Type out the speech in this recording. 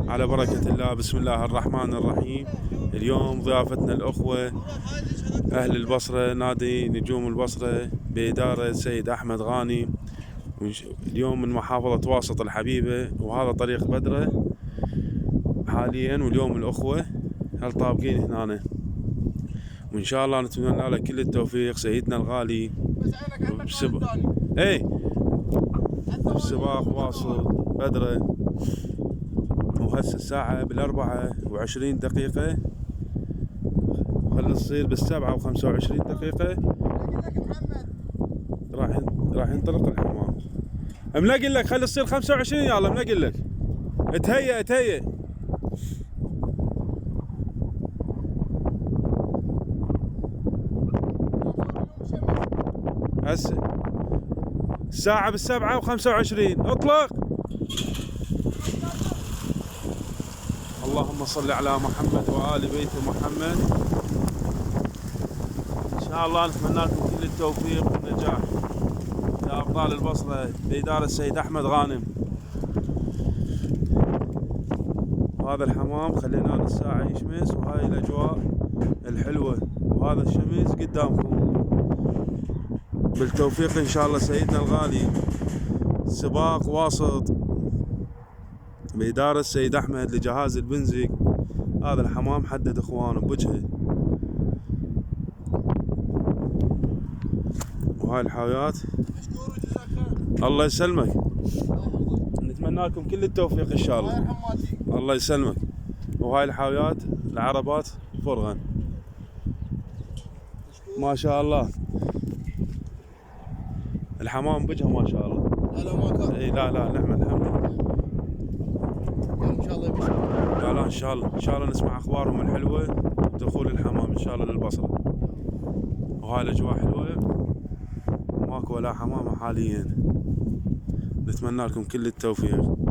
على بركة الله. بسم الله الرحمن الرحيم. اليوم ضيافتنا الأخوة أهل البصرة، نادي نجوم البصرة بإدارة السيد أحمد غانم. اليوم من محافظة واسط الحبيبة، وهذا طريق بدرة حاليا. واليوم الأخوة هل طابقين هنا، وإن شاء الله نتمنى له كل التوفيق سيدنا الغالي بالسباق واسط بدرة. وهسه الساعة ب4:20، خلي تصير ب7:25 راح ينطلق الحمام. ملاقي لك خلي تصير 25. يلا ملاقي لك، اتهيأ هسه الساعة ب7:25. اطلق. اللهم صل على محمد وآل بيت محمد. إن شاء الله نتمنى لكم كل التوفيق والنجاح يا أبطال البصرة بإدارة السيد أحمد غانم. وهذا الحمام خلينا الساعة يشمس، وهاي الأجواء الحلوة، وهذا الشمس قدامكم. بالتوفيق إن شاء الله سيدنا الغالي. سباق واسط بإدارة السيد أحمد لجهاز البنزك. هذا الحمام حدد إخوانه بوجهه، وهاي الحاويات. الله يسلمك، نتمنى لكم كل التوفيق إن شاء الله. الله يسلمك. وهاي الحاويات العربات فرغن ما شاء الله. الحمام بوجهه ما شاء الله. لا ما كان. اي لا نحمد الحمد لله. ان شاء الله يبشر. لا ان شاء الله نسمع اخبارهم الحلوه، دخول الحمام ان شاء الله للبصره. وهاي الاجواء حلوه، ماكو ولا حمامه حاليا. نتمنى لكم كل التوفيق.